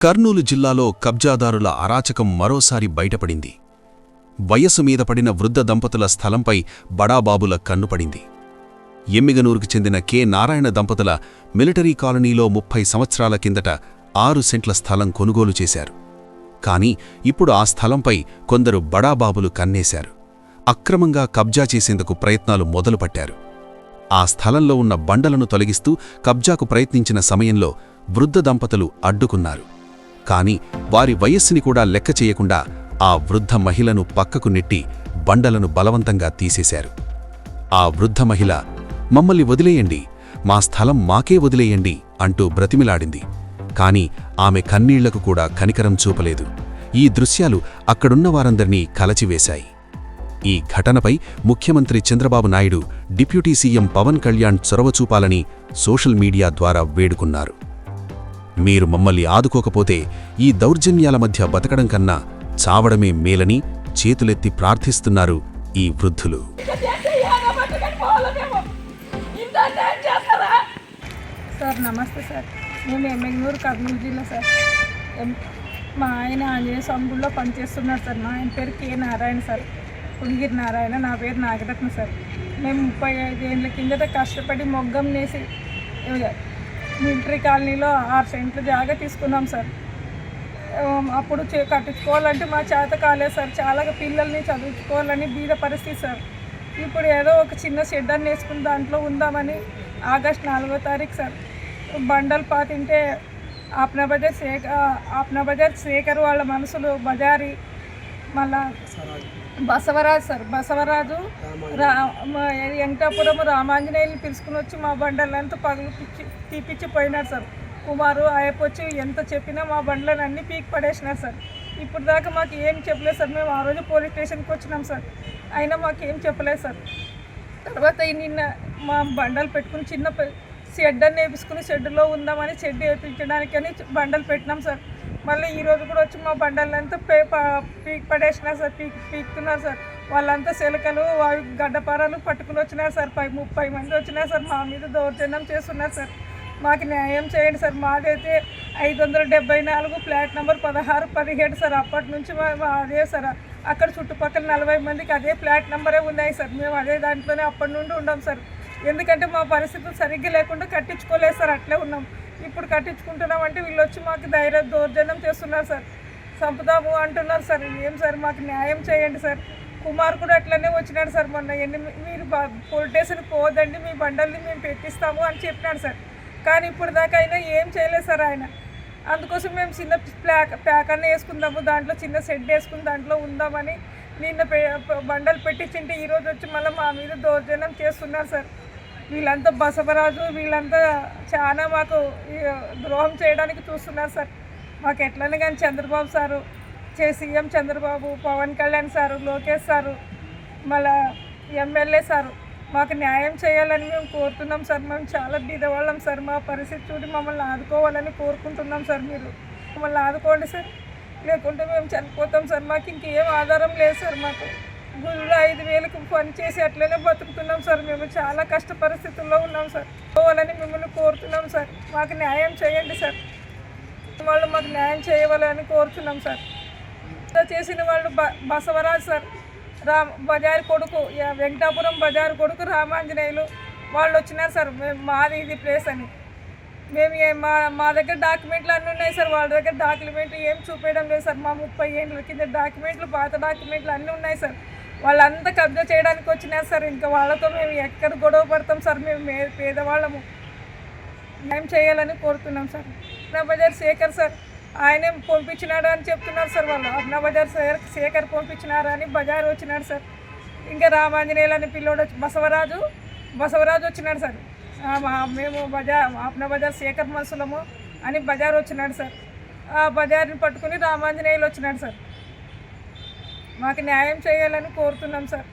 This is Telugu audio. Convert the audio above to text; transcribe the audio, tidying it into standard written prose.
కర్నూలు జిల్లాలో కబ్జాదారుల అరాచకం మరోసారి బయటపడింది. వయస్సు మీద పడిన వృద్ధ దంపతుల స్థలంపై బడాబాబుల కన్నుపడింది. ఎమ్మిగనూరుకు చెందిన కె నారాయణ దంపతుల మిలిటరీ కాలనీలో 30 సంవత్సరాల కిందట 6 సెంట్ల స్థలం కొనుగోలు చేశారు. కాని ఇప్పుడు ఆ స్థలంపై కొందరు బడాబాబులు కన్నేశారు. అక్రమంగా కబ్జా చేసేందుకు ప్రయత్నాలు మొదలుపట్టారు. ఆ స్థలంలో ఉన్న బండలను తొలగిస్తూ కబ్జాకు ప్రయత్నించిన సమయంలో వృద్ధ దంపతులు అడ్డుకున్నారు. కాని వారి వయస్సుని కూడా లెక్క చేయకుండా ఆ వృద్ధ మహిళను పక్కకు నెట్టి బండలను బలవంతంగా తీసేశారు. ఆ వృద్ధ మహిళ, "మమ్మల్ని వదిలేయండి, మా స్థలం మాకే వదిలేయండి" అంటూ బ్రతిమిలాడింది. కాని ఆమె కన్నీళ్లకు కూడా కనికరం చూపలేదు. ఈ దృశ్యాలు అక్కడున్న వారందర్నీ కలచివేశాయి. ఈ ఘటనపై ముఖ్యమంత్రి చంద్రబాబు నాయుడు, డిప్యూటీ సీఎం పవన్ కళ్యాణ్ చొరవ చూపాలని సోషల్ మీడియా ద్వారా వేడుకున్నారు. మీరు మమ్మల్ని ఆదుకోకపోతే ఈ దౌర్జన్యాల మధ్య బతకడం కన్నా చావడమే మేలని చేతులెత్తి ప్రార్థిస్తున్నారు ఈ వృద్ధులు. సార్ నమస్తే సార్, మేము ఎమ్మిగనూరు కర్నూలు జిల్లా సార్. మా ఆయన ఆంజనేయ స్వామి గుడిలో పనిచేస్తున్నారు సార్. మా ఆయన పేరు కె నారాయణ సార్, పులిగిరి నారాయణ. నా పేరు నాగరత్న సార్. మేము 35 ఏళ్ళ కిందట కష్టపడి మొగ్గం నేసి మిలిటరీ కాలనీలో 6 సెంట్ల జాగా తీసుకున్నాం సార్. అప్పుడు కట్టించుకోవాలంటే మా చేత కాలేదు సార్. చాలా పిల్లల్ని చదువుకోవాలని బీద పరిస్థితి సార్. ఇప్పుడు ఏదో ఒక చిన్న షెడ్ అని వేసుకుని దాంట్లో ఉందామని ఆగస్టు 4వ తారీఖు సార్ బండలు పాతింటే ఆప్నా బజార్ శేఖర్ వాళ్ళ మనసులు బజారి, మళ్ళా బసవరాజు సార్, బసవరాజు వెంకటాపురం రామాంజనేయులు పిలుచుకుని వచ్చి మా బండలంతా పగులు తీపిచ్చిపోయినారు సార్. కుమారు ఆయపొచ్చి ఎంత చెప్పినా మా బండ్లను అన్నీ పీకి పడేసినారు సార్. ఇప్పుడు దాకా మాకు ఏం చెప్పలేదు సార్. మేము ఆ రోజు పోలీస్ స్టేషన్కి వచ్చినాం సార్, అయినా మాకు ఏం చెప్పలేదు సార్. తర్వాత నిన్న మా బండలు పెట్టుకుని చిన్న షెడ్ అని వేపించుకుని షెడ్లో ఉందామని షెడ్ వేయించడానికని బండలు పెట్టినాం సార్. మళ్ళీ ఈరోజు కూడా వచ్చి మా బండలంతా పీకి పడేసినారు సార్, పీకుతున్నారు సార్. వాళ్ళంతా శిలకలు గడ్డపారాలు పట్టుకుని వచ్చినారు సార్. 30 మంది వచ్చినారు సార్. మా మీద దౌర్జన్యం చేస్తున్నారు సార్. మాకు న్యాయం చేయండి సార్. మాదైతే 574 ఫ్లాట్ నెంబర్ 16, 17 సార్. అప్పటి నుంచి అదే సార్. అక్కడ చుట్టుపక్కల 40 మందికి అదే ఫ్లాట్ నెంబరే ఉన్నాయి సార్. మేము అదే దాంట్లోనే అప్పటి నుండి ఉన్నాం సార్. ఎందుకంటే మా పరిస్థితులు సరిగ్గా లేకుండా కట్టించుకోలేదు సార్, అట్లే ఉన్నాం. ఇప్పుడు కట్టించుకుంటున్నాం అంటే వీళ్ళు వచ్చి మాకు దౌర్జన్యం చేస్తున్నారు సార్. చంపుతాము అంటున్నారు సార్. ఏం సార్, మాకు న్యాయం చేయండి సార్. కుమార్ కూడా అట్లనే వచ్చినాడు సార్ మొన్న. మీరు పోలీస్ స్టేషన్కి పోవద్దండి, మీ బండల్ని మేము పెట్టిస్తాము అని చెప్పినాడు సార్. కానీ ఇప్పుడు దాకా అయినా ఏం చేయలేదు సార్ ఆయన. అందుకోసం మేము చిన్న ప్యాక్ అన్నీ వేసుకుందాము, దాంట్లో చిన్న షెడ్ వేసుకుని దాంట్లో ఉందామని నిన్న బండలు పెట్టించింటే ఈరోజు వచ్చి మళ్ళీ మా మీద దౌర్జన్యం చేస్తున్నారు సార్. వీళ్ళంతా బసవరాజు వీళ్ళంతా చాలా మాకు ద్రోహం చేయడానికి చూస్తున్నారు సార్. మాకు ఎట్లనే కానీ Chandrababu sir, CM Chandrababu, Pawan Kalyan sir, Lokesh sir, మళ్ళా ఎమ్మెల్యే సారు మాకు న్యాయం చేయాలని మేము కోరుతున్నాం సార్. మేము చాలా బీదవాళ్ళం సార్. మా పరిస్థితి చూసి మమ్మల్ని ఆదుకోవాలని కోరుకుంటున్నాం సార్. మీరు మమ్మల్ని ఆదుకోండి సార్, లేకుంటే మేము చనిపోతాం సార్. మాకు ఇంకేం ఆధారం లేదు సార్. మాకు గుళ్ళో 5,000కు పని చేసి అట్లనే బతుకుతున్నాం సార్. మేము చాలా కష్ట పరిస్థితుల్లో ఉన్నాం సార్. పోవాలని మిమ్మల్ని కోరుతున్నాం సార్. మాకు న్యాయం చేయండి సార్. వాళ్ళు మాకు న్యాయం చేయవాలని కోరుతున్నాం సార్. చేసిన వాళ్ళు బసవరాజ్ సార్, బజార్ కొడుకు, వెంకటాపురం బజార్ కొడుకు రామాంజనేయులు వాళ్ళు వచ్చినారు సార్. మాది ఇది ప్లేస్ అని మేము మా దగ్గర డాక్యుమెంట్లు అన్నీ ఉన్నాయి సార్. వాళ్ళ దగ్గర డాక్యుమెంట్లు ఏం చూపించడం లేదు సార్. మా 30 ఏళ్ళ కింద డాక్యుమెంట్లు, పాత డాక్యుమెంట్లు అన్నీ ఉన్నాయి సార్. వాళ్ళంతా కబ్జా చేయడానికి వచ్చినారు సార్. ఇంకా వాళ్ళతో మేము ఎక్కడ గొడవ పడతాం సార్. మేము పేదవాళ్ళము, న్యాయం చేయాలని కోరుతున్నాం సార్. ఆప్నా బజార్ శేఖర్ సార్, ఆయనే పంపించినాడు అని చెప్తున్నారు సార్. వాళ్ళు ఆప్నా బజార్ శేఖర్ పంపించినారు అని బజార్ వచ్చినాడు సార్. ఇంకా రామాంజనేయులు అని పిల్లోడు బసవరాజు వచ్చినాడు సార్. మేము ఆప్నా బజార్ శేఖర్ మనుషులము అని బజార్ వచ్చినాడు సార్. ఆ బజార్ని పట్టుకుని రామాంజనేయులు వచ్చినాడు సార్. మాకు న్యాయం చేయాలని కోరుతున్నాం సార్.